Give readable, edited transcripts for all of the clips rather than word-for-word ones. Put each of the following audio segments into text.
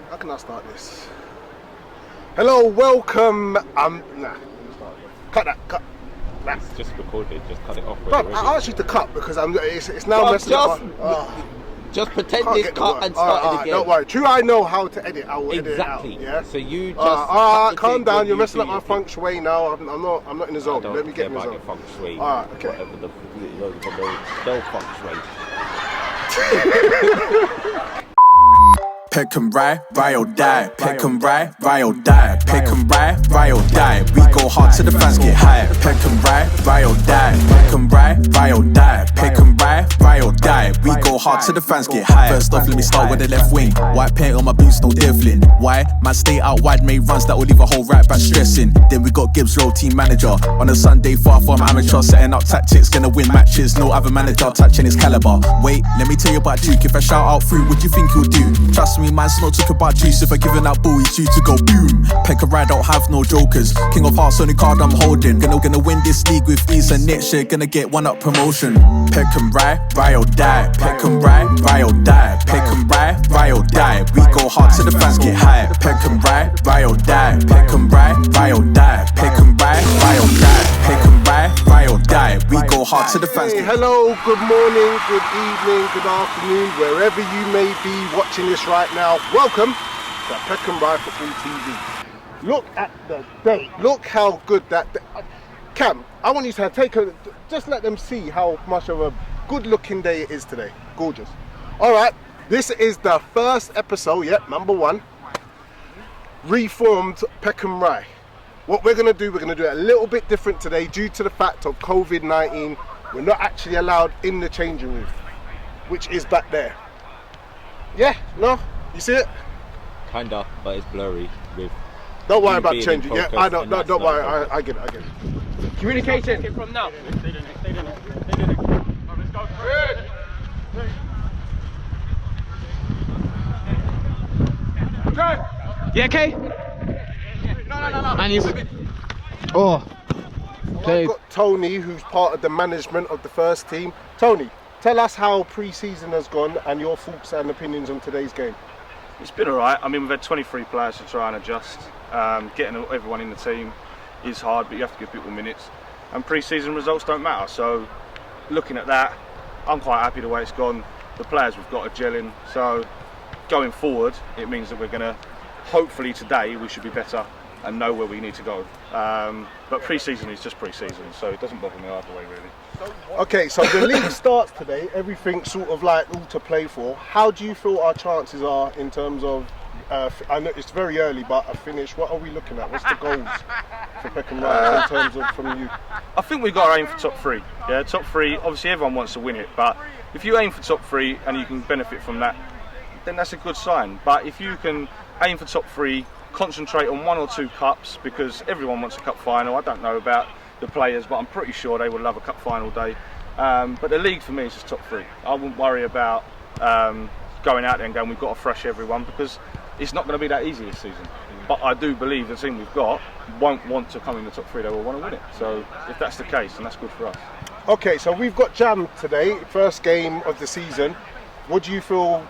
How can I start this? Hello, welcome. Cut that. Cut. Nah. It's just recorded. Just cut it off. Bro, I asked you to cut because it's now messing up. Just pretend it's cut and start it again. Don't worry. True, I know how to edit. I will edit it out. Yeah. So you just. Alright, calm down. You're messing up my feng shui now. I'm not in the zone. Let me get in the zone. Your feng shui. Alright, okay. Whatever the feng shui. Pick 'em right, ride or die. Pick 'em right, ride or die. Pick 'em right, ride or die. We go hard till the fans get high. Pick 'em right, ride or die. Pick 'em right, ride or die. Pick 'em right, ride or die. We go hard till the fans get high. First off, let me start with the left wing. White paint on my boots, no diffling. Why? Man, stay out wide, made runs that will leave a whole right back stressing. Then we got Gibbs, role team manager. On a Sunday, far from amateur, setting up tactics, gonna win matches. No other manager touching his caliber. Wait, let me tell you about Duke. If I shout out through, what do you think he'll do? Trust me, man's not talking about juice. If I giving out ball, he's due to go boom. Peck a ride, don't have no jokers. King of Hearts, only card I'm holding. Gonna win this league with ease, and next year gonna get one up promotion. Peck 'em right, ride or die. Peck 'em right, ride or die. Peck 'em right, ride or die. We go hard till the fans get high. Peck 'em right, ride or die. Peck 'em right, ride or die. Peck 'em right, ride or die. Peck 'em right, ride or die. We go hard till the fans get high. Hello, good morning, good evening, good afternoon, wherever you may be watching this right now. Welcome to Pick 'em RYE Football TV. Look at the date. Look how good that. Cam, I want you to just let them see how much of a good-looking day it is today. Gorgeous. All right, this is the first episode. Yep, number 1. Reformed Pick 'em RYE. What we're gonna do, we're gonna do it a little bit different today due to the fact of COVID-19. We're not actually allowed in the changing room, which is back there. Yeah, no, you see it? Kinda, but it's blurry. Don't worry about changing. Yeah, I know. No, don't worry. I get it. Communication from now. Stay doing it. Let's go. Okay. Yeah, okay? No. And you. Oh. I've got Tony, who's part of the management of the first team. Tony, tell us how pre-season has gone and your thoughts and opinions on today's game. It's been alright. I mean, we've had 23 players to try and adjust. Getting everyone in the team is hard, but you have to give people minutes. And pre-season results don't matter. So, looking at that, I'm quite happy the way it's gone. The players we've got are gelling. So, going forward, it means that we're going to, hopefully today, we should be better and know where we need to go. But pre-season is just pre-season, so it doesn't bother me either way, really. Okay, so the league starts today. Everything's sort of like all to play for. How do you feel our chances are in terms of? I know it's very early, but a finish. What are we looking at? What's the goals for Pick 'em RYE in terms of from you? I think we've got to aim for top 3. Yeah, top 3. Obviously, everyone wants to win it, but if you aim for top 3 and you can benefit from that, then that's a good sign. But if you can aim for top 3, concentrate on 1 or 2 cups, because everyone wants a cup final. I don't know about the players, but I'm pretty sure they would love a cup final day. But the league for me is just top 3. I wouldn't worry about going out there and going, we've got to thrash everyone, because it's not going to be that easy this season. But I do believe the team we've got won't want to come in the top 3, they will want to win it. So if that's the case, then that's good for us. Okay, so we've got J.A.M today, first game of the season. What do you feel,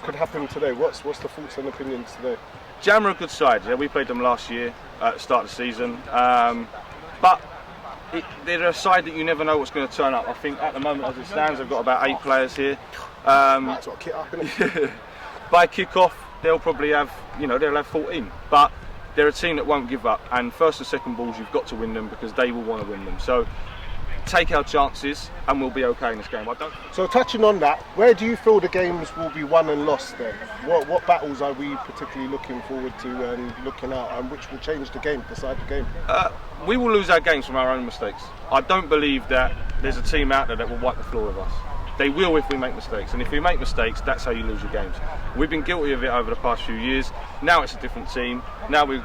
could happen today? What's the thoughts and opinions today? J.A.M are a good side. Yeah, we played them last year at the start of the season. But they're a side that you never know what's going to turn up. I think at the moment, as it stands, they've got about 8 players here. That's what kit up, innit? By kick-off, they'll probably have, they'll have 14. But they're a team that won't give up. And first and second balls, you've got to win them because they will want to win them. So take our chances, and we'll be okay in this game. So touching on that, where do you feel the games will be won and lost then? What battles are we particularly looking forward to and looking at, and which will change the game, decide the game? We will lose our games from our own mistakes. I don't believe that there's a team out there that will wipe the floor with us. They will if we make mistakes, and if we make mistakes, that's how you lose your games. We've been guilty of it over the past few years. Now it's a different team. Now we've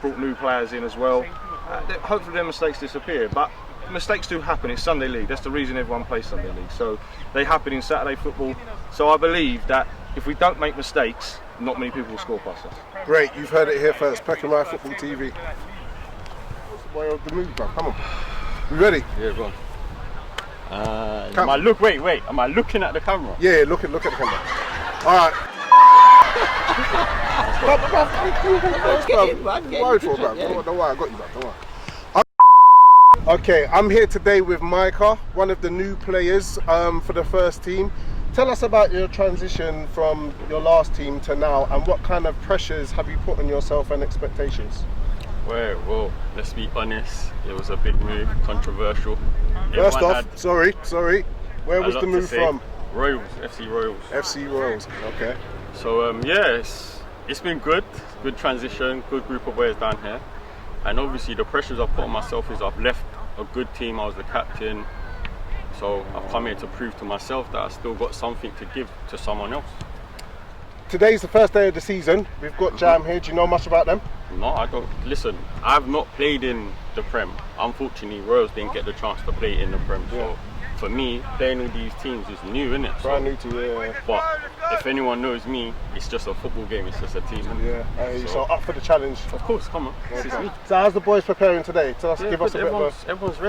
brought new players in as well. Hopefully their mistakes disappear, but mistakes do happen. It's Sunday League. That's the reason everyone plays Sunday League. So they happen in Saturday football. So I believe that if we don't make mistakes, not many people will score past us. Great, you've heard it here first. Pick 'em RYE Football TV. What's the way of the move, bro? Come on. We ready? Yeah, go on. Wait. Am I looking at the camera? Yeah, look at the camera. All right. Get in, man. Get Worried in, for, man. yeah. Don't worry, I got you, man. Don't worry. Okay, I'm here today with Micah, one of the new players for the first team. Tell us about your transition from your last team to now, and what kind of pressures have you put on yourself and expectations? Well, let's be honest, it was a big move, controversial. First Everyone off, had sorry, where a was lot the to move say. from? Royals, FC Royals. FC Royals, okay. So yeah, it's been good transition, good group of boys down here. And obviously the pressures I've put on myself is I've left a good team, I was the captain. So I've come here to prove to myself that I still got something to give to someone else. Today's the first day of the season. We've got J.A.M here. Do you know much about them? No, I don't. Listen, I've not played in the Prem. Unfortunately, Royals didn't get the chance to play in the Prem. Yeah. So for me, playing with these teams is new, innit? Brand new to you, yeah. But if anyone knows me, it's just a football game, it's just a team. Innit? Yeah, I hear you. So up for the challenge. Of course, come on. This is me. So how's the boys preparing today? Tell us, Yeah, give us a bit of everyone's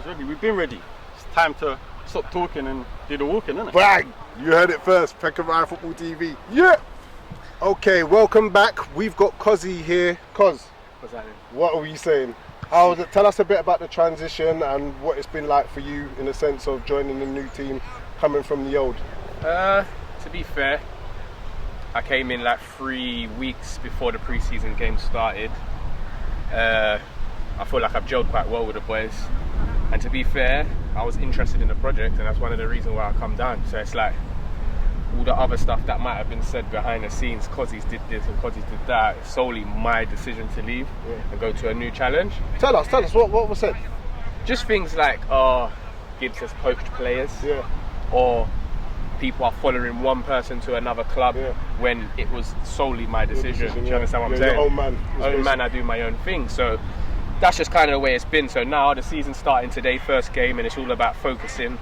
ready. We've been ready. It's time to stop talking and do the walking, innit? bang! You heard it first, Peckham RYE Football TV. Yeah! Okay, welcome back. We've got Cozzy here. Coz, what are we saying? Tell us a bit about the transition and what it's been like for you in the sense of joining the new team, coming from the old. To be fair, I came in like 3 weeks before the pre-season game started. I feel like I've gelled quite well with the boys. And to be fair, I was interested in the project, and that's one of the reasons why I come down. So it's like all the other stuff that might have been said behind the scenes, Cozzy's did this and Cozzy's did that, it's solely my decision to leave and go to a new challenge. Tell us what was said. Just things like, Gibbs has poached players, Yeah. or people are following one person to another club when it was solely my decision. Do you understand what I'm saying? Your own man. Own man, I do my own thing. So that's just kind of the way it's been. So now the season's starting today, first game, and it's all about focusing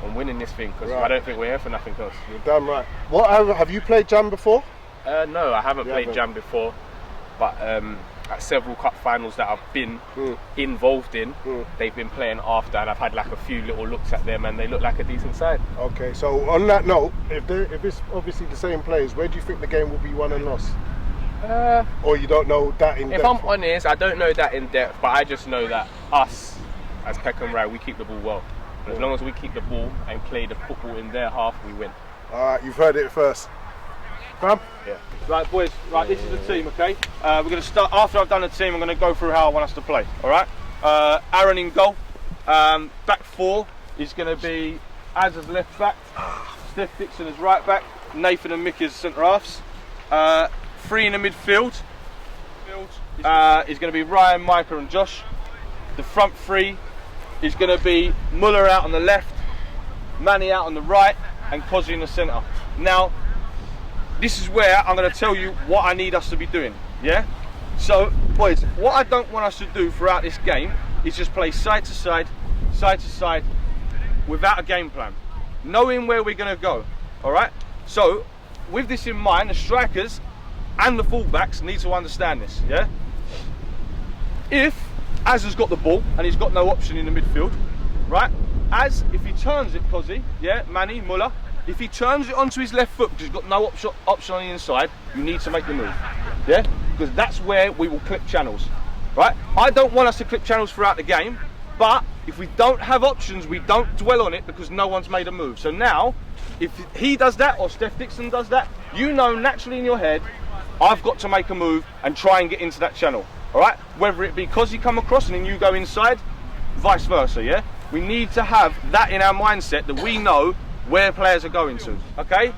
on winning this thing, because I don't think we're here for nothing else. You're damn right. What have you played J.A.M before? No, I haven't played J.A.M before, but at several cup finals that I've been involved in, they've been playing after, and I've had like a few little looks at them, and they look like a decent side. Okay, so on that note, if it's obviously the same players, where do you think the game will be won and lost? Or you don't know that in depth? If I'm honest, I don't know that in depth, but I just know that us, as Peckham RYE, we keep the ball well. As long as we keep the ball and play the football in their half, we win. Alright, you've heard it first. Bam? Yeah. Right, boys, right, this is the team, okay? We're going to start, after I've done the team, I'm going to go through how I want us to play, alright? Aaron in goal. Back four is going to be Az as left back, Steph Dixon as right back, Nathan and Mickey as centre halves. Three in the midfield is going to be Ryan, Micah and Josh. The front three is going to be Muller out on the left, Manny out on the right, and Cozzy in the centre. Now, this is where I'm going to tell you what I need us to be doing, yeah? So, boys, what I don't want us to do throughout this game is just play side to side, without a game plan, knowing where we're going to go, all right? So, with this in mind, the strikers and the fullbacks need to understand this, yeah? If Az has got the ball and he's got no option in the midfield, right? Az, if he turns it, Cozzy, yeah, Manny, Muller, if he turns it onto his left foot because he's got no option on the inside, you need to make the move, yeah? Because that's where we will clip channels, right? I don't want us to clip channels throughout the game, but if we don't have options, we don't dwell on it because no one's made a move. So now, if he does that or Steph Dixon does that, you know naturally in your head, I've got to make a move and try and get into that channel. All right, whether it be because you come across and then you go inside, vice versa, yeah? We need to have that in our mindset that we know where players are going to, okay?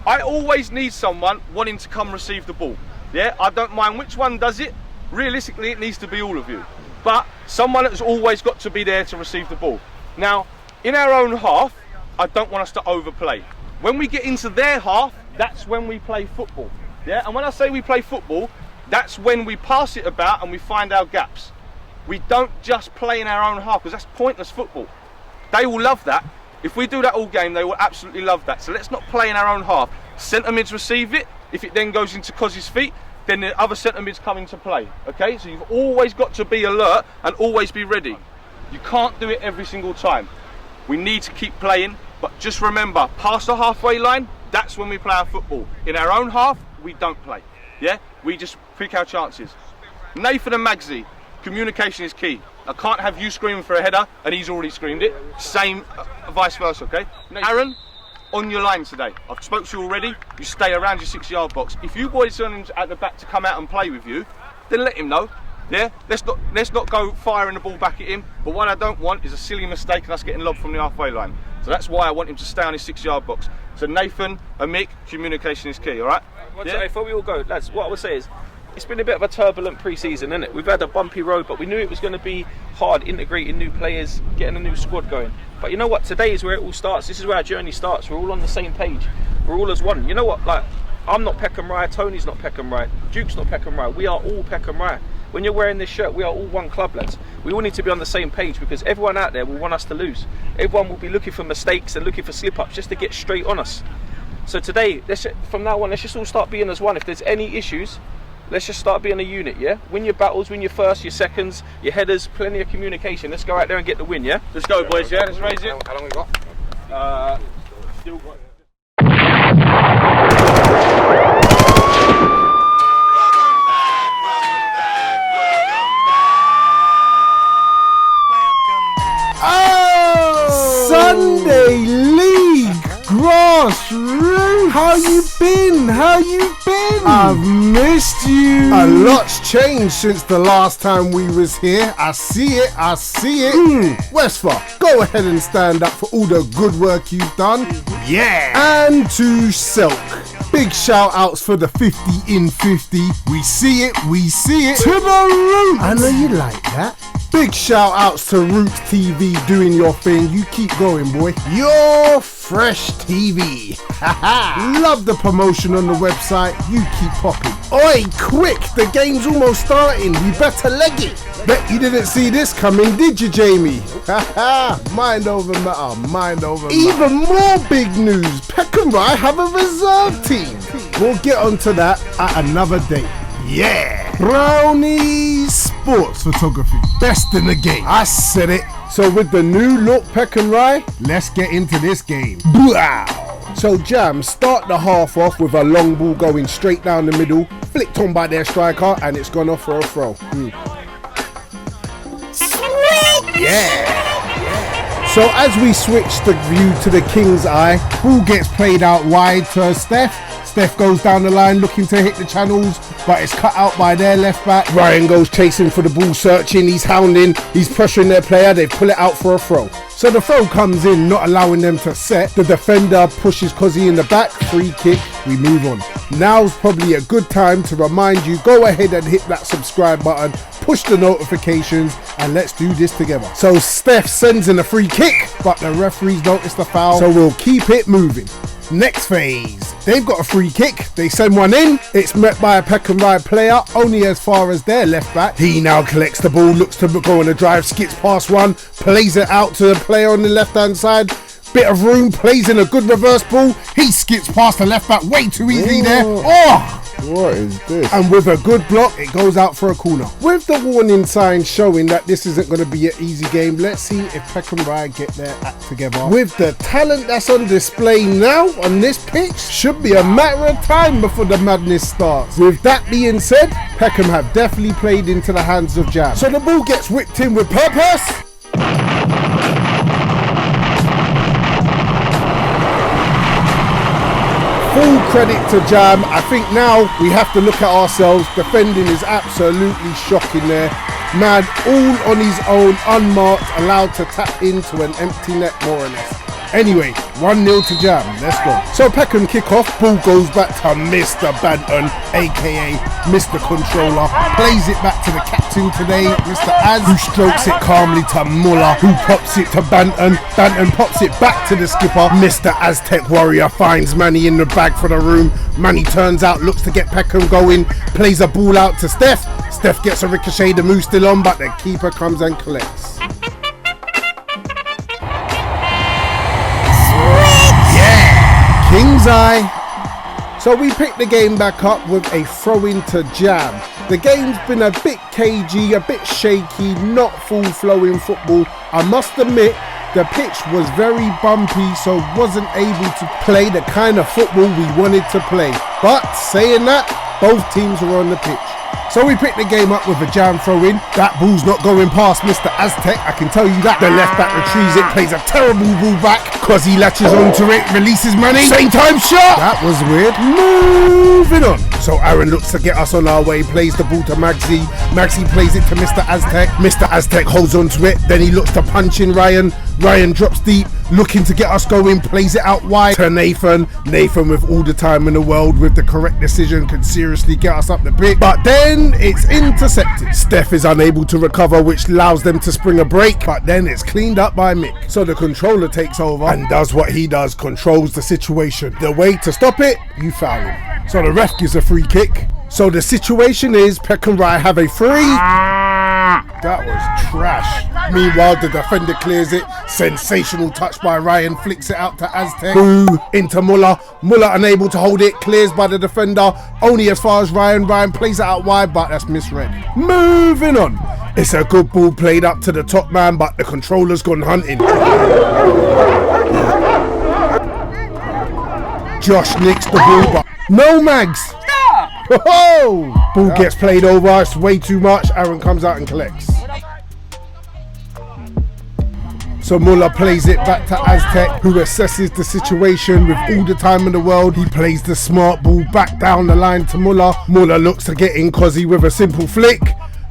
I always need someone wanting to come receive the ball, yeah? I don't mind which one does it. Realistically, it needs to be all of you. But someone that's always got to be there to receive the ball. Now, in our own half, I don't want us to overplay. When we get into their half, that's when we play football, yeah? And when I say we play football, that's when we pass it about and we find our gaps. We don't just play in our own half because that's pointless football. They will love that. If we do that all game, they will absolutely love that. So let's not play in our own half. Centre mids receive it. If it then goes into Cozzy's feet, then the other centre mids come into play. Okay, so you've always got to be alert and always be ready. You can't do it every single time. We need to keep playing, but just remember, past the halfway line, that's when we play our football. In our own half, we don't play. Yeah, we just pick our chances. Nathan and Magsy, communication is key. I can't have you screaming for a header and he's already screamed it. Same, vice versa, okay? Aaron, on your line today. I've spoke to you already. You stay around your 6-yard box. If you boys want him at the back to come out and play with you, then let him know. Yeah, let's not go firing the ball back at him. But what I don't want is a silly mistake and us getting lobbed from the halfway line. So that's why I want him to stay on his 6-yard box. So Nathan and Mick, communication is key, all right? Yeah? Before we all go, lads, what I would say is, it's been a bit of a turbulent pre-season, isn't it? We've had a bumpy road, but we knew it was going to be hard integrating new players, getting a new squad going. But you know what? Today is where it all starts. This is where our journey starts. We're all on the same page. We're all as one. You know what? Like, I'm not Peckham Rye, Tony's not Peckham Rye, Duke's not Peckham Rye. We are all Peckham Rye. When you're wearing this shirt, we are all one club, lads. We all need to be on the same page because everyone out there will want us to lose. Everyone will be looking for mistakes and looking for slip-ups just to get straight on us. So today, from now on, let's just all start being as one. If there's any issues, let's just start being a unit, yeah? Win your battles, win your first, your seconds, your headers, plenty of communication. Let's go out there and get the win, yeah? Let's go, boys, yeah? Let's raise it. How long we got? Still got... Sunday League grassroots. How you been? I've missed you. A lot's changed since the last time we was here. I see it. W.E.S.F.A, go ahead and stand up for all the good work you've done. Yeah. And to Silk, big shout outs for the 50 in 50. We see it. To the root. I know you like that. Big shout outs to Roots TV doing your thing. You keep going, boy. Your fresh TV. Love the promotion on the website. You keep popping. Oi, quick, the game's almost starting. We better leg it. Bet you didn't see this coming, did you, Jamie? Mind over matter. Even more big news. Peckham Rye have a reserve team. We'll get onto that at another date. Yeah! Brownie Sports Photography. Best in the game. I said it. So with the new look Peckham Rye, let's get into this game. Wow! So J.A.M start the half off with a long ball going straight down the middle, flicked on by their striker, and it's gone off for a throw. Yeah! So as we switch the view to the King's Eye, ball gets played out wide to Steph. Steph goes down the line looking to hit the channels, but it's cut out by their left back. Ryan goes chasing for the ball, searching, he's hounding, he's pressuring their player, they pull it out for a throw. So the throw comes in, not allowing them to set. The defender pushes Cozzy in the back, free kick, we move on. Now's probably a good time to remind you, go ahead and hit that subscribe button, push the notifications, and let's do this together. So Steph sends in a free kick, but the referees notice the foul, so we'll keep it moving. Next phase, they've got a free kick, they send one in, it's met by a Peckham Rye player, only as far as their left back. He now collects the ball, looks to go on a drive, skips past one, plays it out to the player on the left hand side, bit of room, plays in a good reverse ball, he skips past the left back way too easily there. Oh! What is this? And with a good block, it goes out for a corner. With the warning sign showing that this isn't going to be an easy game, let's see if Peckham Rye get their act together. With the talent that's on display now on this pitch, should be a matter of time before the madness starts. With that being said, Peckham have definitely played into the hands of J.A.M. So the ball gets whipped in with purpose. Full credit to J.A.M. I think now we have to look at ourselves. Defending is absolutely shocking there. Man, all on his own, unmarked, allowed to tap into an empty net more or less. Anyway, 1-0 to J.A.M. Let's go. So Peckham kick off, ball goes back to Mr. Banton, aka Mr. Controller. Plays it back to the captain today, Mr. Az, who strokes it calmly to Muller, who pops it to Banton. Banton pops it back to the skipper. Mr. Aztec Warrior finds Manny in the bag for the room. Manny turns out, looks to get Peckham going, plays a ball out to Steph. Steph gets a ricochet, the move's still on, but the keeper comes and collects. King's Eye. So we pick the game back up with a throw in to J.A.M. The game's been a bit cagey, a bit shaky, not full flowing football. I must admit, the pitch was very bumpy, so wasn't able to play the kind of football we wanted to play. But saying that, both teams were on the pitch. So we picked the game up with a J.A.M throw-in. That ball's not going past Mr. Aztec, I can tell you that. The left back retrieves it, plays a terrible ball back. Cozzy latches onto it, releases Manny. Same time shot! That was weird. Moving on. So Aaron looks to get us on our way, plays the ball to Magzi. Magzi plays it to Mr. Aztec. Mr. Aztec holds onto it, then he looks to punch in Ryan. Ryan drops deep, looking to get us going, plays it out wide to Nathan. Nathan, with all the time in the world, with the correct decision, can seriously get us up the pitch. But then it's intercepted. Steph is unable to recover, which allows them to spring a break, but then it's cleaned up by Mick. So the controller takes over and does what he does, controls the situation. The way to stop it, you foul him. So the ref gives a free kick. So the situation is Peckham Rye have a free. That was trash. Meanwhile, the defender clears it. Sensational touch by Ryan, flicks it out to Aztec. Boo! Into Muller. Muller unable to hold it, clears by the defender. Only as far as Ryan. Ryan plays it out wide, but that's misread. Moving on. It's a good ball played up to the top man, but the controller's gone hunting. Josh nicks the ball, but no mags. Oh! Ball gets played over, it's way too much. Aaron comes out and collects. So Muller plays it back to Aztec, who assesses the situation with all the time in the world. He plays the smart ball back down the line to Muller. Muller looks to get in Cozzy with a simple flick.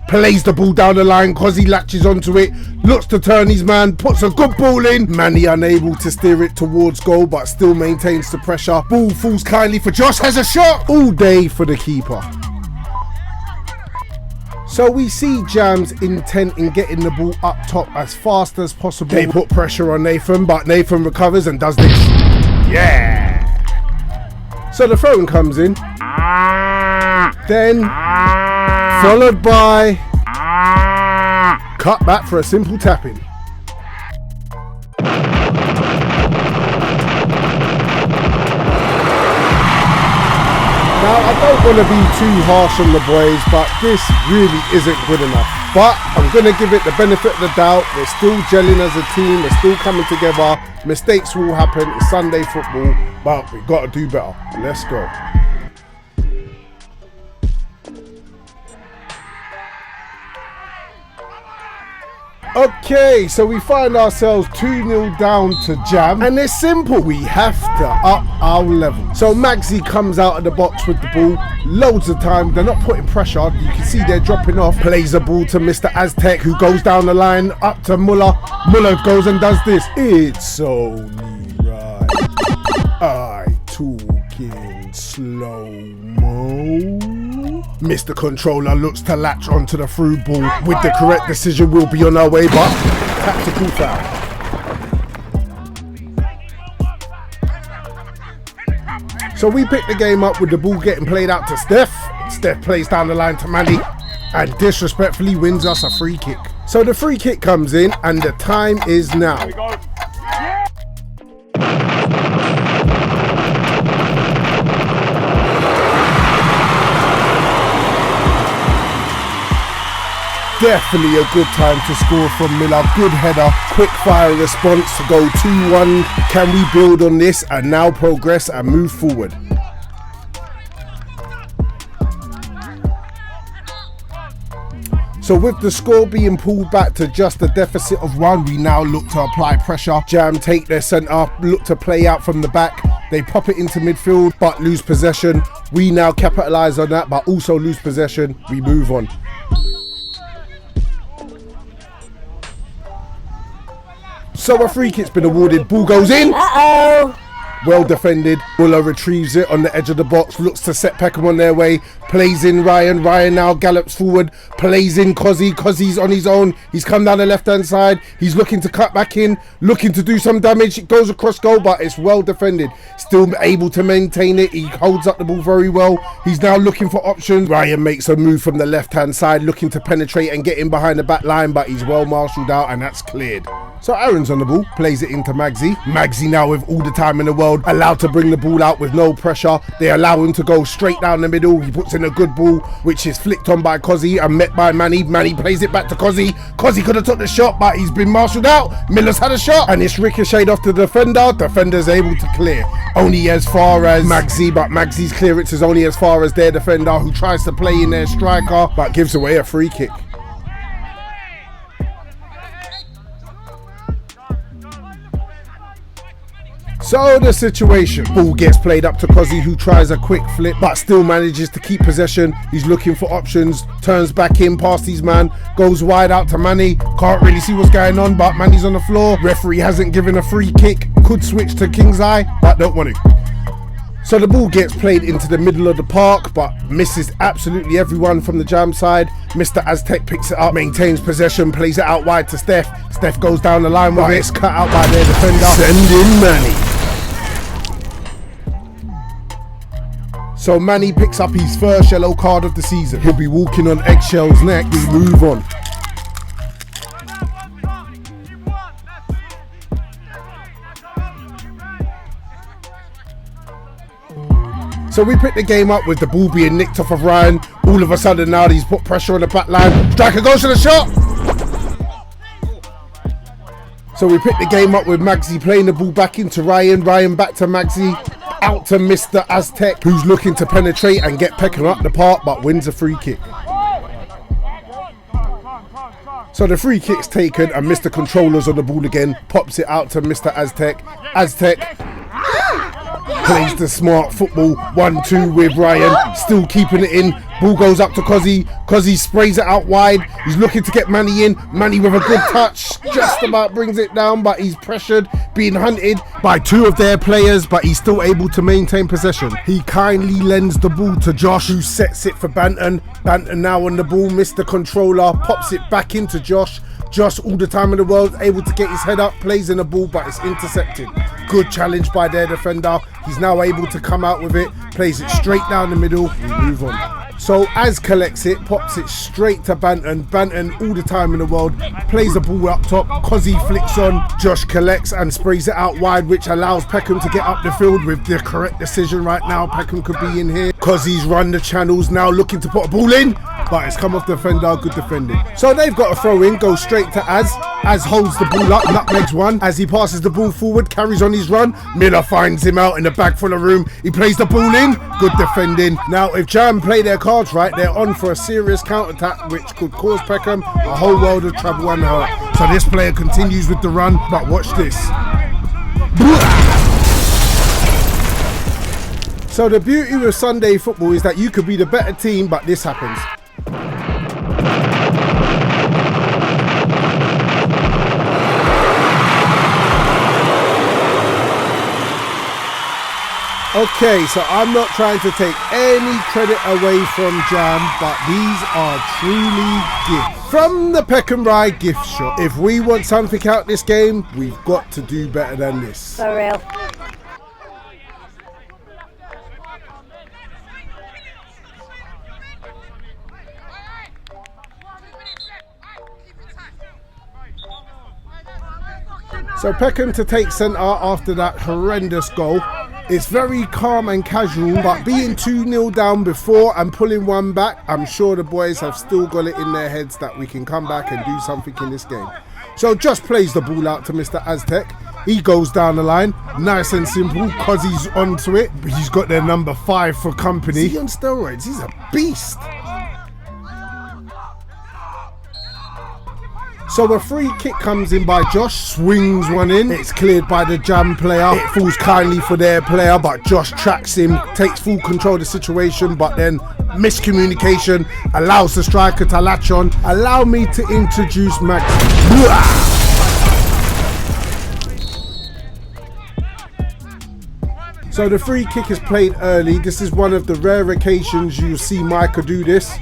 Plays the ball down the line, Cozzy latches onto it, looks to turn his man, puts a good ball in. Manny unable to steer it towards goal, but still maintains the pressure. Ball falls kindly for Josh, has a shot. All day for the keeper. So we see J.A.M's intent in getting the ball up top as fast as possible. They put pressure on Nathan, but Nathan recovers and does this. Yeah! So the throw-in comes in. Then followed by cut back for a simple tapping. Now I don't want to be too harsh on the boys, but this really isn't good enough. But I'm going to give it the benefit of the doubt. We're still gelling as a team, we're still coming together. Mistakes will happen, it's Sunday football, but we've got to do better. Let's go. Okay, so we find ourselves 2-0 down to J.A.M, and it's simple, we have to up our level. So Magzi comes out of the box with the ball, loads of time, they're not putting pressure, you can see they're dropping off. Plays the ball to Mr. Aztec, who goes down the line, up to Muller. Muller goes and does this. It's only right. I talking slow-mo. Mr. Controller looks to latch onto the through ball. With the correct decision, we'll be on our way, but tactical foul. So we pick the game up with the ball getting played out to Steph. Steph plays down the line to Manny and disrespectfully wins us a free kick. So the free kick comes in and the time is now. Definitely a good time to score from Miller. Good header, quick fire response to go 2-1. Can we build on this and now progress and move forward? So with the score being pulled back to just a deficit of 1, we now look to apply pressure. J.A.M take their centre, look to play out from the back. They pop it into midfield but lose possession. We now capitalise on that but also lose possession. We move on. So a free kick's been awarded, ball goes in. Uh-oh. Well defended. Muller retrieves it on the edge of the box, looks to set Peckham on their way, plays in Ryan. Ryan now gallops forward, plays in Cozzy. Cozzy's on his own. He's come down the left-hand side. He's looking to cut back in, looking to do some damage. It goes across goal, but it's well defended. Still able to maintain it. He holds up the ball very well. He's now looking for options. Ryan makes a move from the left-hand side, looking to penetrate and get in behind the back line, but he's well marshalled out and that's cleared. So Aaron's on the ball, plays it into Magzi. Magzi now with all the time in the world, allowed to bring the ball out with no pressure. They allow him to go straight down the middle. He puts in a good ball, which is flicked on by Kozzy and met by Manny. Manny plays it back to Kozzy. Kozzy could have took the shot, but he's been marshalled out. Miller's had a shot, and it's ricocheted off the defender. Defender's able to clear. Only as far as Magsy, but Magsy's clearance is only as far as their defender, who tries to play in their striker, but gives away a free kick. So the situation, ball gets played up to Kozzy, who tries a quick flip but still manages to keep possession. He's looking for options, turns back in past his man, goes wide out to Manny. Can't really see what's going on, but Manny's on the floor. Referee hasn't given a free kick, could switch to King's Eye but don't want to. So the ball gets played into the middle of the park but misses absolutely everyone from the J.A.M side. Mr. Aztec picks it up, maintains possession, plays it out wide to Steph. Steph goes down the line with it, it's cut out by their defender. Send in Manny. So Manny picks up his first yellow card of the season. He'll be walking on eggshells next. We move on. So we pick the game up with the ball being nicked off of Ryan. All of a sudden now he's put pressure on the back line. Striker goes to the shot. So we pick the game up with Magsy playing the ball back into Ryan. Ryan back to Magsy. Out to Mr. Aztec, who's looking to penetrate and get Peckham up the park, but wins a free kick. So the free kick's taken and Mr. Controller's on the ball again, pops it out to Mr. Aztec. Aztec plays the smart football 1-2 with Ryan, still keeping it in. Ball goes up to Kozzy. Kozzy sprays it out wide. He's looking to get Manny in. Manny with a good touch, just about brings it down, but he's pressured, being hunted by two of their players, but he's still able to maintain possession. He kindly lends the ball to Josh, who sets it for Banton. Banton now on the ball. Mr. Controller pops it back into Josh. Josh, all the time in the world, able to get his head up, plays in the ball, but it's intercepted. Good challenge by their defender. He's now able to come out with it, plays it straight down the middle. We move on. So Az collects it, pops it straight to Banton. Banton, all the time in the world, plays the ball up top. Kozzy flicks on. Josh collects and sprays it out wide, which allows Peckham to get up the field with the correct decision right now. Peckham could be in here. Kozzy's run the channels, now looking to put a ball in, but it's come off the defender. Good defending. So they've got a throw in, goes straight to Az. Az holds the ball up, nutmegs one. As he passes the ball forward, carries on his run. Miller finds him out in a bag full of room. He plays the ball in. Good defending. Now, if J.A.M play their cards right, they're on for a serious counter-attack, which could cause Peckham a whole world of trouble and hurt. So this player continues with the run, but watch this. So the beauty with Sunday football is that you could be the better team, but this happens. Okay, so I'm not trying to take any credit away from J.A.M, but these are truly gifts from the Peckham RYE gift shop. If we want something out this game, we've got to do better than this. For real. So Peckham to take centre after that horrendous goal. It's very calm and casual, but being 2-0 down before and pulling one back, I'm sure the boys have still got it in their heads that we can come back and do something in this game. So just plays the ball out to Mr. Aztec. He goes down the line, nice and simple, cause he's onto it. He's got their number 5 for company. Is he on steroids? He's a beast. So a free kick comes in by Josh, swings one in. It's cleared by the J.A.M player. It falls kindly for their player, but Josh tracks him, takes full control of the situation, but then miscommunication allows the striker to latch on. Allow me to introduce Max. So the free kick is played early. This is one of the rare occasions you'll see Micah do this.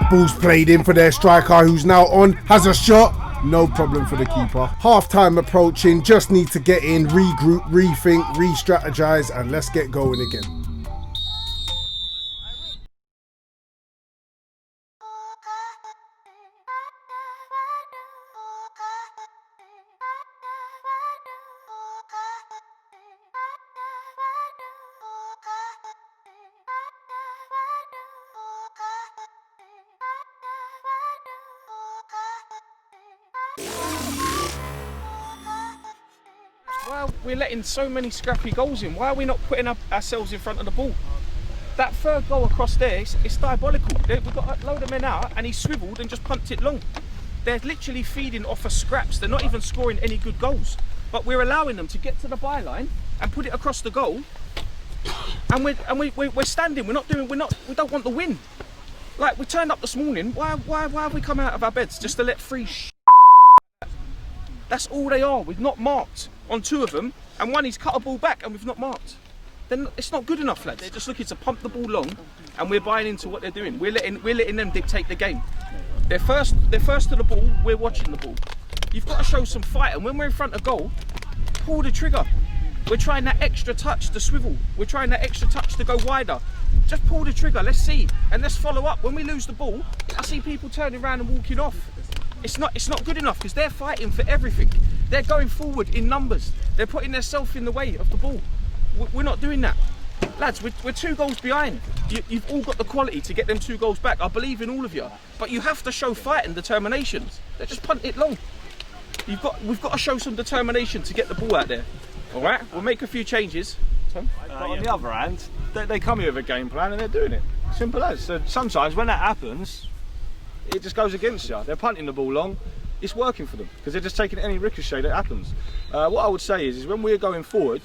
Ball's played in for their striker, who's now on, has a shot. No problem for the keeper. Half time approaching, just need to get in, regroup, rethink, re-strategize, and let's get going again. why we're letting so many scrappy goals in. Why are we not putting ourselves in front of the ball? That third goal across there, it's diabolical. We've got a load of men out and he swiveled and just pumped it long. They're literally feeding off of scraps. They're not even scoring any good goals. But we're allowing them to get to the byline and put it across the goal. And we're standing. We don't want the win. Like, we turned up this morning. Why have we come out of our beds just to let free That's all they are. We've not marked on 2 of them, and one he's cut a ball back and we've not marked. Then it's not good enough, lads. They're just looking to pump the ball long, and we're buying into what they're doing. We're letting them dictate the game. They're first to the ball. We're watching the ball. You've got to show some fight, and when we're in front of goal, pull the trigger. We're trying that extra touch to swivel. We're trying that extra touch to go wider. Just pull the trigger. Let's see, and let's follow up. When we lose the ball, I see people turning around and walking off. It's not good enough because they're fighting for everything. They're going forward in numbers. They're putting themselves in the way of the ball. We're not doing that. Lads, we're 2 goals behind. You've all got the quality to get them 2 goals back. I believe in all of you. But you have to show fight and determination. They just punt it long. We've got to show some determination to get the ball out there. All right, we'll make a few changes. But on the other hand, they come here with a game plan and they're doing it. Simple as. So sometimes when that happens, it just goes against you. They're punting the ball long. It's working for them because they're just taking any ricochet that happens. What I would say is when we're going forward,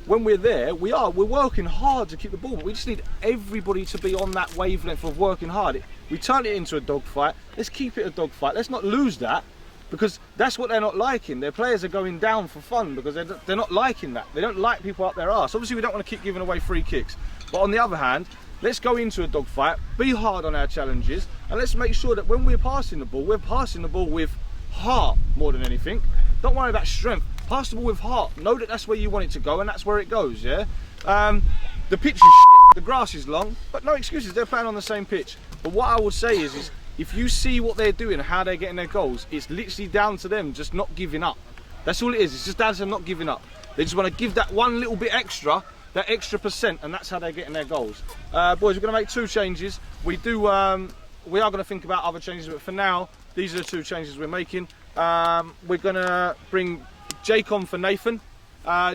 when we're there, we're working hard to keep the ball, but we just need everybody to be on that wavelength of working hard. We turn it into a dogfight. Let's keep it a dogfight. Let's not lose that, because that's what they're not liking. Their players are going down for fun because they're not liking that. They don't like people up their arse. Obviously, we don't want to keep giving away free kicks, but on the other hand, let's go into a dogfight, be hard on our challenges, and let's make sure that when we're passing the ball with heart more than anything. Don't worry about strength. Pass the ball with heart. Know that that's where you want it to go, and that's where it goes, yeah? The pitch is shit, the grass is long, but no excuses, they're playing on the same pitch. But what I would say is if you see what they're doing, how they're getting their goals, it's literally down to them just not giving up. That's all it is. It's just down to them not giving up. They just want to give that one little bit extra, that extra %, and that's how they're getting their goals. Boys, we're going to make 2 changes. We are going to think about other changes, but for now, these are the 2 changes we're making. We're going to bring Jake on for Nathan.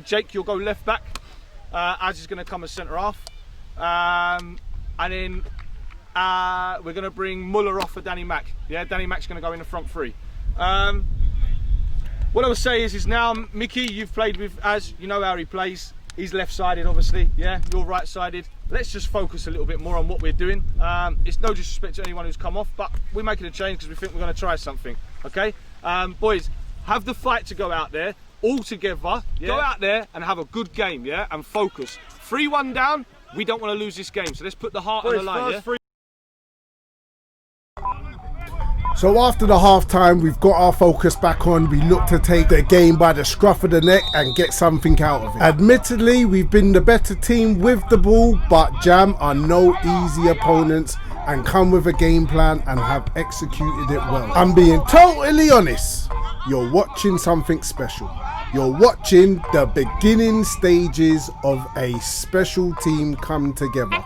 Jake, you'll go left back. Az is going to come as centre half. And then we're going to bring Muller off for Danny Mack. Yeah, Danny Mack's going to go in the front 3. What I would say is now, Mickey, you've played with Az, you know how he plays. He's left-sided, obviously, yeah, you're right-sided. Let's just focus a little bit more on what we're doing. It's no disrespect to anyone who's come off, but we're making a change because we think we're going to try something, okay? Boys, have the fight to go out there, all together, yeah? Go out there and have a good game, yeah, and focus. 3-1 down, we don't want to lose this game, so let's put the heart on the line, yeah? So after the half-time, we've got our focus back on. We look to take the game by the scruff of the neck and get something out of it. Admittedly, we've been the better team with the ball, but J.A.M are no easy opponents and come with a game plan and have executed it well. I'm being totally honest. You're watching something special. You're watching the beginning stages of a special team come together.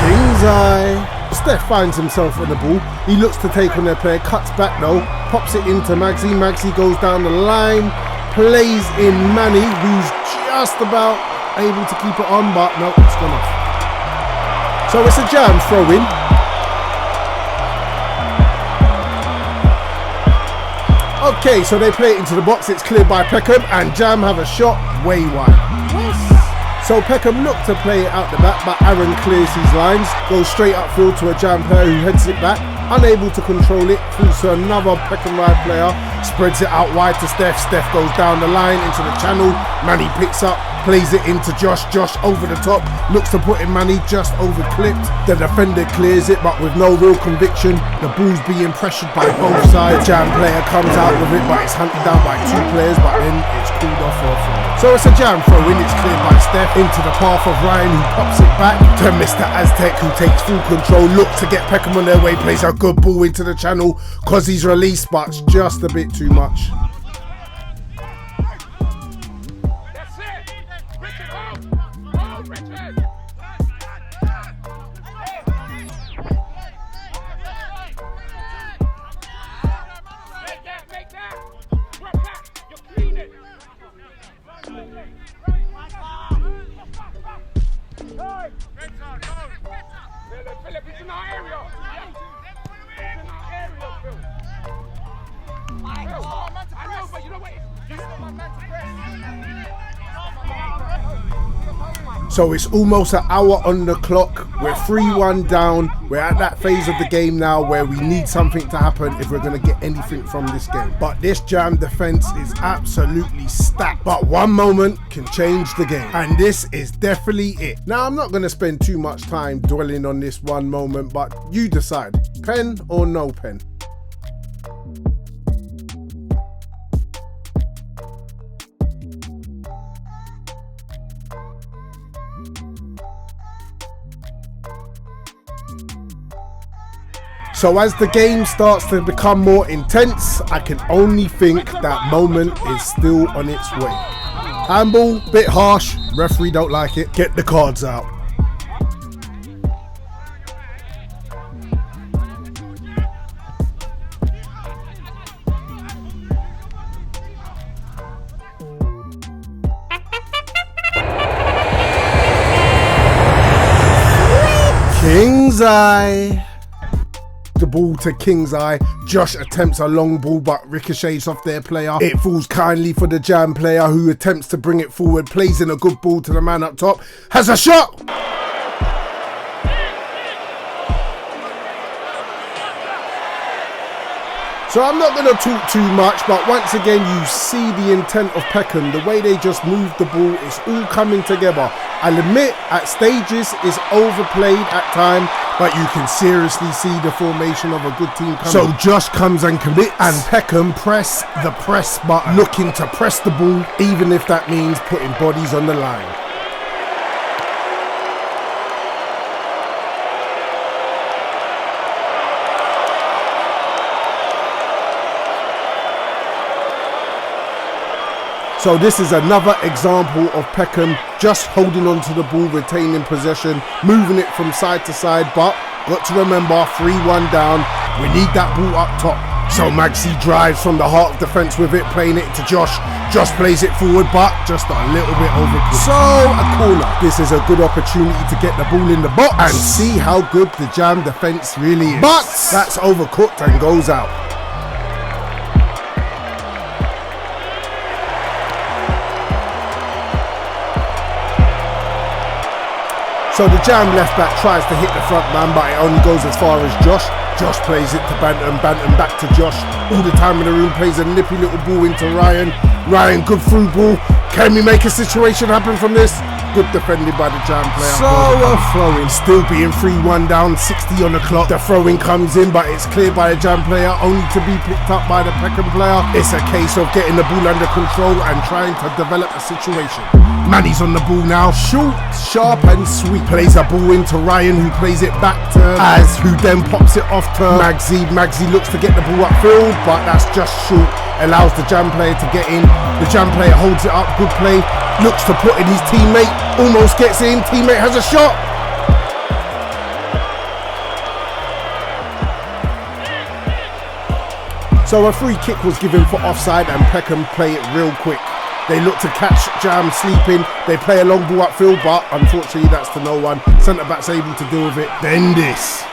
King's eye. Steph finds himself on the ball. He looks to take on their player, cuts back though, pops it into Magsy. Magsy goes down the line, plays in Manny, who's just about able to keep it on, but no, it's gone off. So it's a J.A.M throw in. Okay, so they play it into the box, it's cleared by Peckham, and J.A.M have a shot way wide. So Peckham looked to play it out the back, but Aaron clears his lines, goes straight upfield to a J.A.M player who heads it back, unable to control it, falls to another Peckham RYE player, spreads it out wide to Steph. Steph goes down the line into the channel, Manny picks up, plays it into Josh. Josh over the top, looks to put in Manny, just over clipped. The defender clears it, but with no real conviction. The ball's being pressured by both sides. The J.A.M player comes out with it, but it's hunted down by 2 players, but then it's called off for a throw. So it's a J.A.M throw in, it's cleared by Steph into the path of Ryan, who pops it back to Mr. Aztec, who takes full control. Look to get Peckham on their way, plays a good ball into the channel because he's released, but it's just a bit too much. Philip, he's in our area. He's in our area, Phil. I know, but you know what? You know my man to press. So it's almost an hour on the clock. We're 3-1 down. We're at that phase of the game now where we need something to happen if we're going to get anything from this game. But this J.A.M defense is absolutely stacked. But one moment can change the game. And this is definitely it. Now, I'm not going to spend too much time dwelling on this one moment, but you decide. Pen or no pen? So as the game starts to become more intense, I can only think that moment is still on its way. Handball, bit harsh, referee don't like it, get the cards out. King's Eye. The ball to King's Eye. Josh attempts a long ball but ricochets off their player. It falls kindly for the J.A.M player who attempts to bring it forward, plays in a good ball to the man up top, has a shot! So I'm not going to talk too much, but once again you see the intent of Peckham, the way they just move the ball, it's all coming together. I'll admit at stages it's overplayed at time, but you can seriously see the formation of a good team coming. So Josh comes and commits, and Peckham press the press button, looking to press the ball, even if that means putting bodies on the line. So this is another example of Peckham just holding on to the ball, retaining possession, moving it from side to side, but got to remember 3-1 down, we need that ball up top. So Magsy drives from the heart of defence with it, playing it to Josh. Josh plays it forward, but just a little bit overkill. So a corner. This is a good opportunity to get the ball in the box and see how good the J.A.M defence really is. But that's overcooked and goes out. So the J.A.M left back tries to hit the front man, but it only goes as far as Josh. Josh plays it to Bantam, Bantam back to Josh. All the time in the room, plays a nippy little ball into Ryan. Ryan, good through ball. Can we make a situation happen from this? Good defended by the J.A.M player. So a throw-in, still being 3-1 down, 60 on the clock. The throw-in comes in, but it's cleared by the J.A.M player, only to be picked up by the Peckham player. It's a case of getting the ball under control and trying to develop a situation. Manny's on the ball now, short, sharp and sweet. Plays a ball into Ryan, who plays it back to Az, who then pops it off to Magsy. Magsy looks to get the ball upfield, but that's just short. Allows the J.A.M player to get in. The J.A.M player holds it up, good play. Looks to put in his teammate, almost gets in, teammate has a shot. So a free kick was given for offside and Peckham play it real quick. They look to catch J.A.M sleeping. They play a long ball upfield, but unfortunately that's to no one. Centre back's able to deal with it. Then this.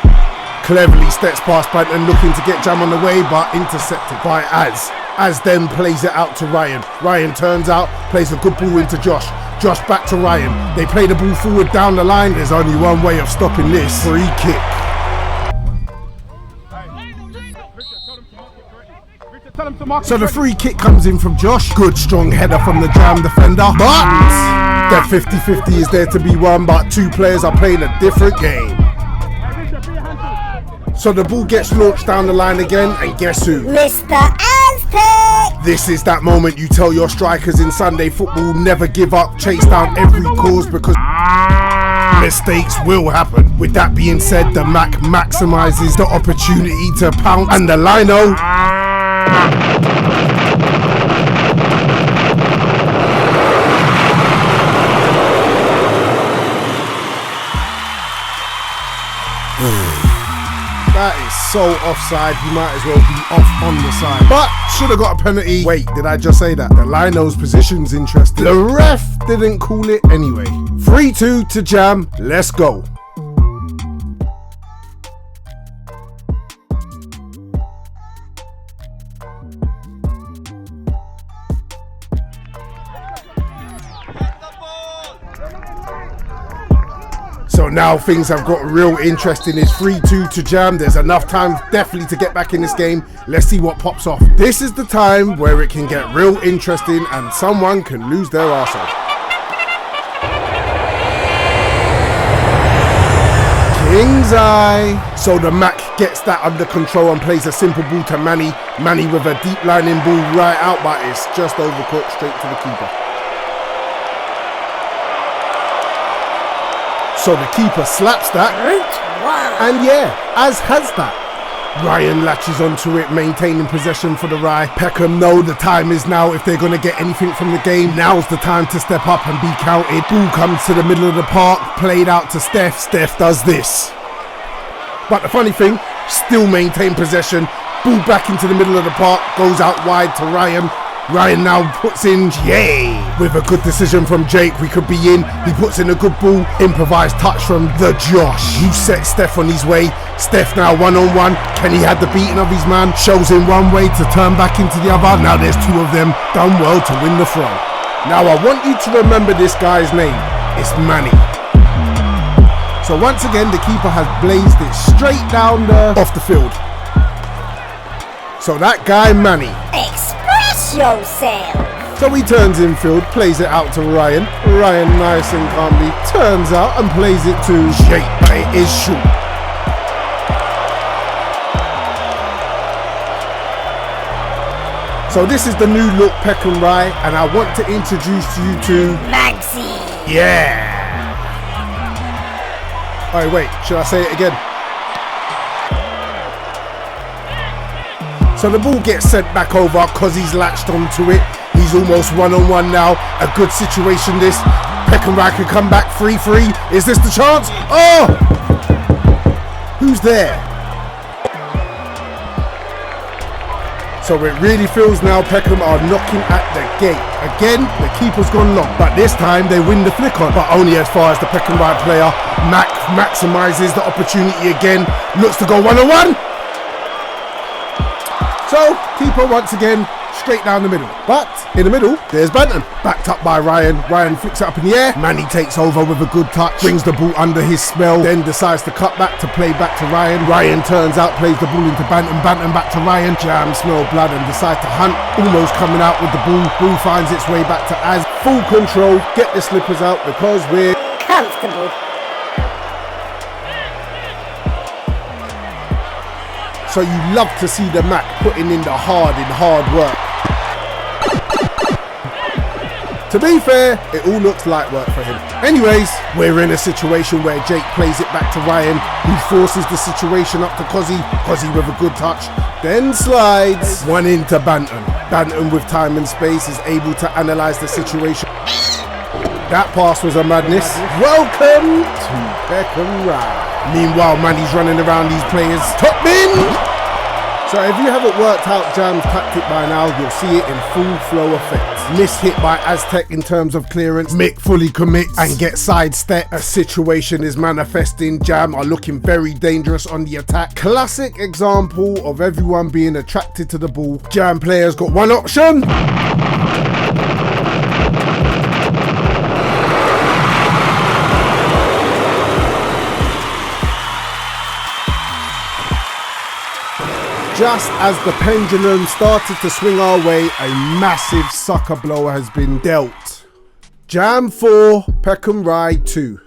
Cleverly steps past Bantam, looking to get J.A.M on the way, but intercepted by Az. Az then plays it out to Ryan. Ryan turns out, plays a good ball into Josh. Josh back to Ryan. They play the ball forward down the line. There's only one way of stopping this. Free kick. So the free kick comes in from Josh. Good strong header from the J.A.M defender. But the 50-50 is there to be won, but two players are playing a different game. So the ball gets launched down the line again, and guess who? Mr. Aztec! This is that moment you tell your strikers in Sunday football, never give up, chase down every cause, because mistakes will happen. With that being said, the Mac maximizes the opportunity to pounce, and the lino that is so offside, he might as well be off on the side. But should have got a penalty. Wait, did I just say that? The lino's position's interesting. The ref didn't call it anyway. 3-2 to J.A.M. Let's go. So now things have got real interesting. It's 3-2 to J.A.M. There's enough time definitely to get back in this game. Let's see what pops off. This is the time where it can get real interesting and someone can lose their arsehole. King's eye. So the Mac gets that under control and plays a simple ball to Manny. Manny with a deep lining ball right out, but it's just overcooked straight to the keeper. So the keeper slaps that, and yeah, as has that. Ryan latches onto it, maintaining possession for the Rye. Peckham know the time is now. If they're going to get anything from the game, now's the time to step up and be counted. Ball comes to the middle of the park, played out to Steph. Steph does this. But the funny thing, still maintain possession. Ball back into the middle of the park, goes out wide to Ryan. Ryan now puts in Jay. With a good decision from Jake, we could be in. He puts in a good ball. Improvised touch from the Josh. Who set Steph on his way. Steph now one-on-one. Kenny had the beating of his man. Shows him one way to turn back into the other. Now there's two of them. Done well to win the throw. Now I want you to remember this guy's name. It's Manny. So once again, the keeper has blazed it straight down off the field. So that guy Manny. Express yourself. So he turns infield, plays it out to Ryan. Ryan nice and calmly turns out and plays it to Jake, but it is short. So this is the new look Peckham RYE, and I want to introduce you to Maxi. Yeah. Oh wait, should I say it again? So the ball gets sent back over because he's latched onto it. He's almost one-on-one now. A good situation this. Peckham RYE can come back 3-3. Is this the chance? Oh! Who's there? So it really feels now Peckham are knocking at the gate. Again, the keeper's gone long, but this time they win the flick on. But only as far as the Peckham RYE player. Mac maximises the opportunity again. Looks to go one-on-one. So, keeper once again, straight down the middle. But, in the middle, there's Banton. Backed up by Ryan. Ryan flicks it up in the air. Manny takes over with a good touch. Brings the ball under his spell. Then decides to cut back to play back to Ryan. Ryan turns out, plays the ball into Banton. Banton back to Ryan. J.A.M smell blood and decide to hunt. Almost coming out with the ball. Ball finds its way back to Az. Full control. Get the slippers out because we're Comfortable. So you love to see the Mac putting in the hard work. To be fair, it all looks light work for him. Anyways, we're in a situation where Jake plays it back to Ryan, who forces the situation up to Cozzy. Cozzy with a good touch, then slides one into Banton. Banton with time and space is able to analyse the situation. That pass was a madness. Welcome to Peckham RYE. Meanwhile, Manny's running around these players. Top bin! So if you haven't worked out J.A.M's tactic by now, you'll see it in full flow effect. Miss hit by Aztec in terms of clearance. Mick fully commits and gets sidestep. A situation is manifesting. J.A.M are looking very dangerous on the attack. Classic example of everyone being attracted to the ball. J.A.M players got one option. Just as the pendulum started to swing our way, a massive sucker blower has been dealt. J.A.M 4, Peckham RYE 2.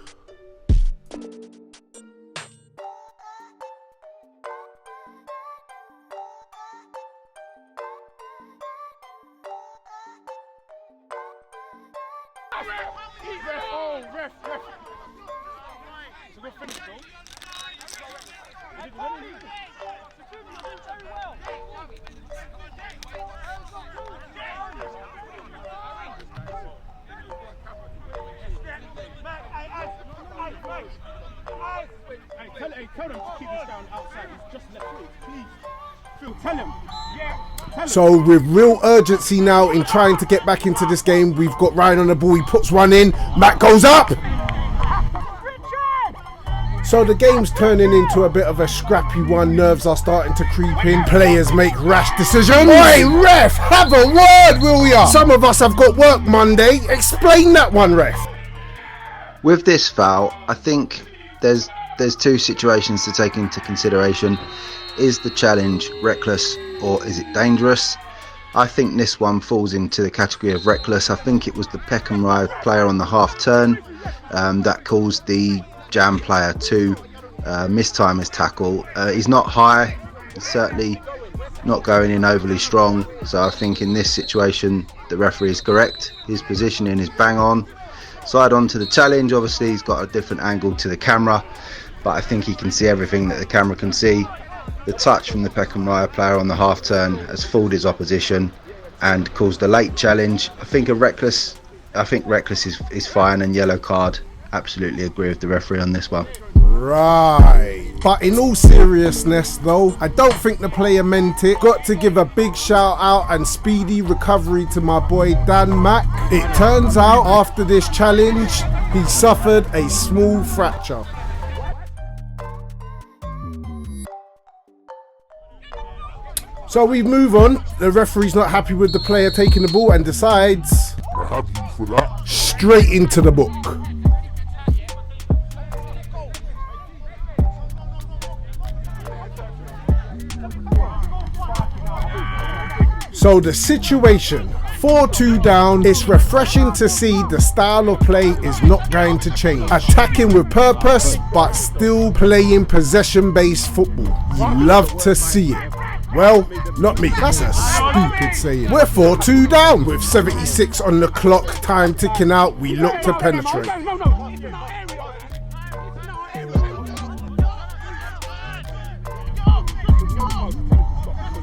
So with real urgency now in trying to get back into this game, we've got Ryan on the ball. He puts one in. Matt goes up. So the game's turning into a bit of a scrappy one. Nerves are starting to creep in. Players make rash decisions. Oi, ref, have a word, will ya? Some of us have got work Monday. Explain that one, ref. With this foul, I think there's two situations to take into consideration. Is the challenge reckless or is it dangerous? I think this one falls into the category of reckless. I think it was the Peckham Rye player on the half turn that caused the J.A.M player to mistime his tackle. He's not high, he's certainly not going in overly strong, so I think in this situation the referee is correct. His positioning is bang on. Side on to the challenge, obviously he's got a different angle to the camera, but I think he can see everything that the camera can see. The touch from the Peckham Rye player on the half turn has fooled his opposition and caused a late challenge. I think reckless is fine, and yellow card. Absolutely agree with the referee on this one. Right. But in all seriousness though, I don't think the player meant it. Got to give a big shout out and speedy recovery to my boy Dan Mack. It turns out after this challenge, he suffered a small fracture. So we move on. The referee's not happy with the player taking the ball and decides straight into the book. So the situation, 4-2 down, it's refreshing to see the style of play is not going to change. Attacking with purpose, but still playing possession-based football. You love to see it. Well, not me, that's a stupid saying. We're 4-2 down. With 76 on the clock, time ticking out, we look to penetrate.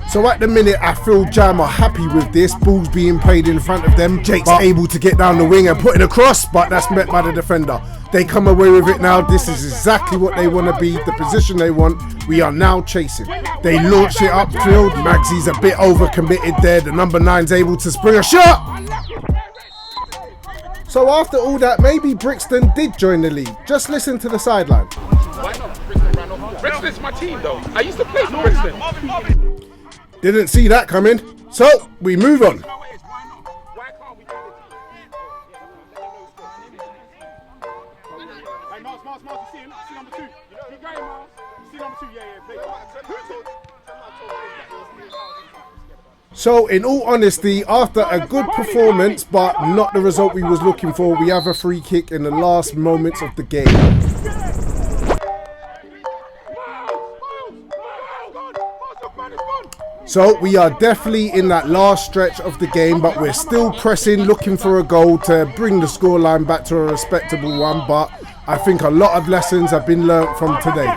So at the minute, I feel J.A.M are happy with this. Ball's being played in front of them. Jake's able to get down the wing and put it across, but that's met by the defender. They come away with it now. This is exactly what they want to be, the position they want. We are now chasing. They launch it upfield. Magsy's a bit overcommitted there. The number 9's able to spring a shot. So after all that, maybe Brixton did join the league. Just listen to the sideline. Why not? Brixton ran off. Brixton's my team though. I used to play for Brixton. Didn't see that coming. So we move on. So in all honesty, after a good performance but not the result we was looking for, we have a free kick in the last moments of the game. So we are definitely in that last stretch of the game, but we're still pressing, looking for a goal to bring the scoreline back to a respectable one. But I think a lot of lessons have been learnt from today.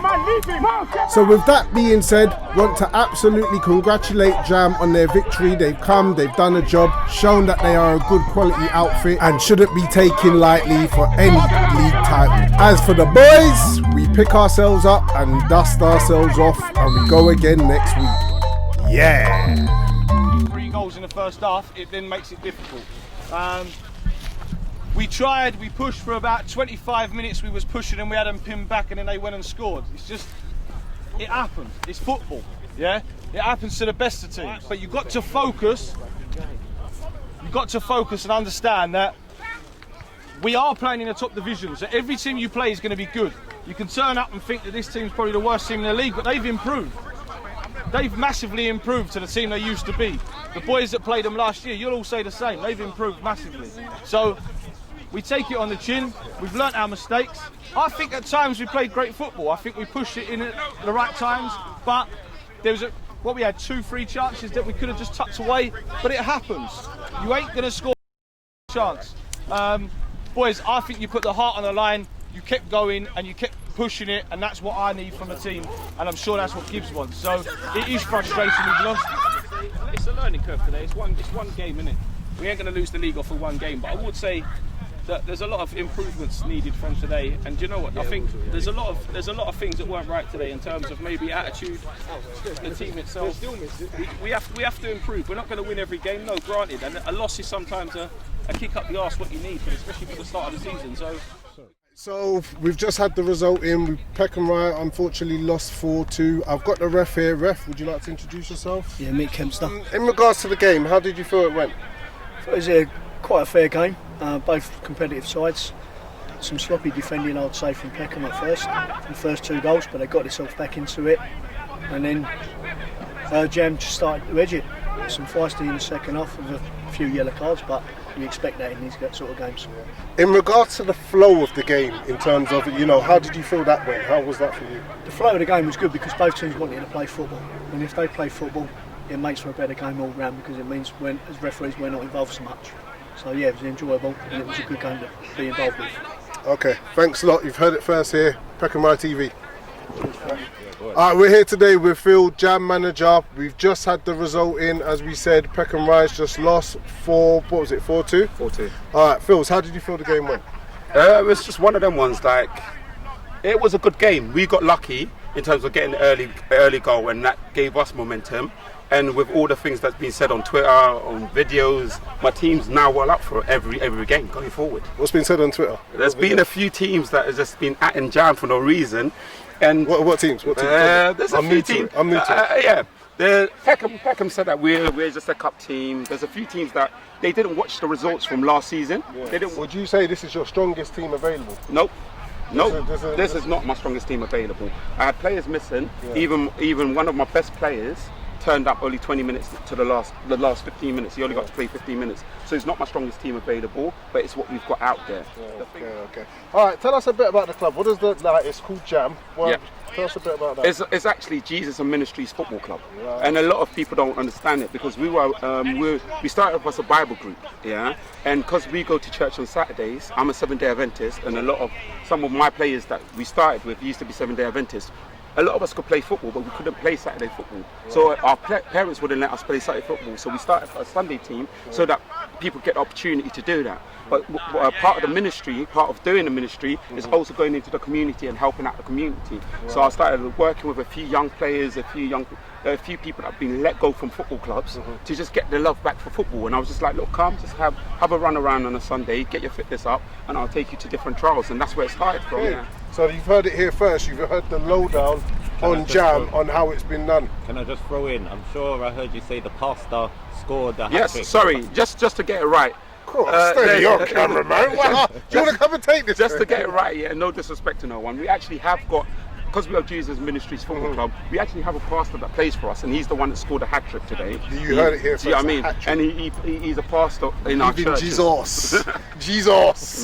So with that being said, want to absolutely congratulate J.A.M on their victory. They've come, they've done a job, shown that they are a good quality outfit and shouldn't be taken lightly for any league title. As for the boys, we pick ourselves up and dust ourselves off and we go again next week. Yeah. 3 goals in the first half, it then makes it difficult. We tried, we pushed for about 25 minutes, we was pushing and we had them pinned back and then they went and scored. It's just, it happens, it's football, yeah? It happens to the best of teams. But you've got to focus, and understand that we are playing in the top division, so every team you play is going to be good. You can turn up and think that this team's probably the worst team in the league, but they've improved. They've massively improved to the team they used to be. The boys that played them last year, you'll all say the same. They've improved massively. So we take it on the chin. We've learnt our mistakes. I think at times we played great football. I think we pushed it in at the right times. But there was we had 2-3 chances that we could have just tucked away. But it happens. You ain't going to score a chance. Boys, I think you put the heart on the line. You kept going and you kept pushing it, and that's what I need from the team, and I'm sure that's what Gibbs wants. So it is frustrating we've lost. It's a learning curve today. It's one game, isn't it? We ain't going to lose the league off for one game, but I would say that there's a lot of improvements needed from today. And do you know what? I think there's a lot of things that weren't right today in terms of maybe attitude, the team itself. We have to improve. We're not going to win every game, no, granted. And a loss is sometimes a kick up the arse what you need, especially for the start of the season. So So we've just had the result in. Peckham RYE unfortunately lost 4-2. I've got the ref here. Ref, would you like to introduce yourself? Yeah, Mick Kempster. In regards to the game, how did you feel it went? It was quite a fair game, both competitive sides. Some sloppy defending, I'd say, from Peckham at first, the first 2 goals, but they got themselves back into it. And then J.A.M just started to edge it. Some feisty in the second half with a few yellow cards, but you expect that in these sort of games. In regards to the flow of the game, in terms of, how did you feel that went? How was that for you? The flow of the game was good because both teams wanted to play football. And if they play football, it makes for a better game all round because it means when, as referees, we're not involved so much. So yeah, it was enjoyable and it was a good game to be involved with. Okay, thanks a lot. You've heard it first here, Peckham RYE TV. Alright, we're here today with Phil, J.A.M manager. We've just had the result in, as we said. Peckham RYE's just lost 4-2? 4-2. Alright, Phil, how did you feel the game went? It was just one of them ones, it was a good game. We got lucky in terms of getting an early goal, and that gave us momentum. And with all the things that's been said on Twitter, on videos, my team's now well up for every game going forward. What's been said on Twitter? There's been a few teams that have just been at J.A.M for no reason. And what teams? There's a few teams. I'm new to it. Peckham said that we're just a cup team. There's a few teams that they didn't watch the results from last season. Yeah. Would you say this is your strongest team available? Nope. This is not my strongest team available. I had players missing. Yeah. Even one of my best players turned up only 20 minutes to the last 15 minutes. He only got to play 15 minutes. So it's not my strongest team available, but it's what we've got out there. Okay. All right, tell us a bit about the club. What is it's called J.A.M. Tell us a bit about that. It's actually Jesus and Ministries Football Club. Right. And a lot of people don't understand it because we started off as a Bible group, and because we go to church on Saturdays, I'm a 7-day Adventist, and some of my players that we started with used to be 7-day Adventists. A lot of us could play football, but we couldn't play Saturday football. Right. So our parents wouldn't let us play Saturday football. So we started a Sunday team so that people get the opportunity to do that. But part of the ministry, part of doing the ministry, is also going into the community and helping out the community. Right. So I started working with a few young players, a few people that have been let go from football clubs to just get the love back for football. And I was just like, look, come, just have a run around on a Sunday, get your fitness up, and I'll take you to different trials. And that's where it started from. Hey. Yeah. So you've heard it here first. You've heard the lowdown on J.A.M on how it's been done. Can I just throw in? I'm sure I heard you say the pastor scored the hat-trick. Yes, sorry, just to get it right. Steady on camera, man. Do you want to come and take this? Just to get it right, no disrespect to no one. We actually have got, because we are Jesus Ministries Football Club, we actually have a pastor that plays for us, and he's the one that scored a hat-trick today. You heard it here first. Do you know what I mean? And he's a pastor in our church. Jesus.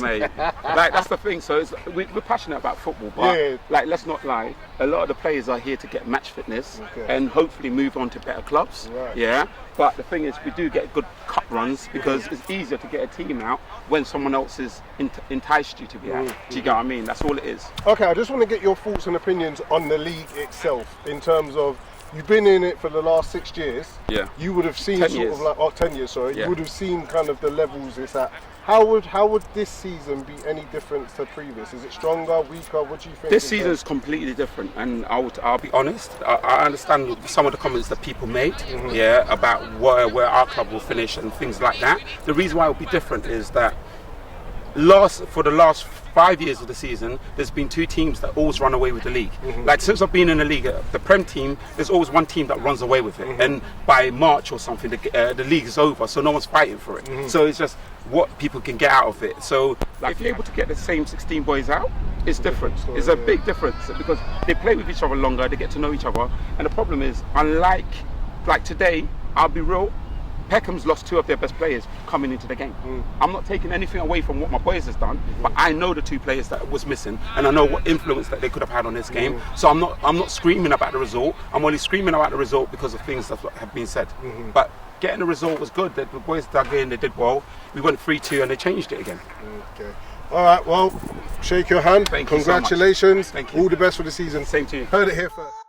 Mate, that's the thing. So we're passionate about football, but let's not lie. A lot of the players are here to get match fitness and hopefully move on to better clubs. Right. Yeah. But the thing is, we do get good cup runs because it's easier to get a team out when someone else has enticed you to be out. Do you get what I mean? That's all it is. Okay, I just want to get your thoughts and opinions on the league itself in terms of, you've been in it for the last 6 years. Yeah. You would have seen 10 years. 10 years, sorry. Yeah. You would have seen kind of the levels it's at. How would this season be any different to previous? Is it stronger, weaker? What do you think? This season is completely different, and I'll be honest. I understand some of the comments that people made, about where our club will finish and things like that. The reason why it will be different is that for the last 5 years of the season, there's been 2 teams that always run away with the league. Like since I've been in the league, the Prem team, there's always one team that runs away with it, and by March or something, the league is over, so no one's fighting for it. So it's just what people can get out of it. So if you're able to get the same 16 boys out, it's different. It's a big difference because they play with each other longer, they get to know each other, and the problem is, unlike today, I'll be real, Peckham's lost 2 of their best players coming into the game. I'm not taking anything away from what my boys has done, but I know the 2 players that was missing, and I know what influence that they could have had on this game. So I'm not screaming about the result. I'm only screaming about the result because of things that have been said. But getting the result was good. The boys dug in, they did well. We went 3-2 and they changed it again. Okay. All right, well, shake your hand. Thank you. Congratulations. So much. Thank you. All the best for the season. Same to you. Heard it here first.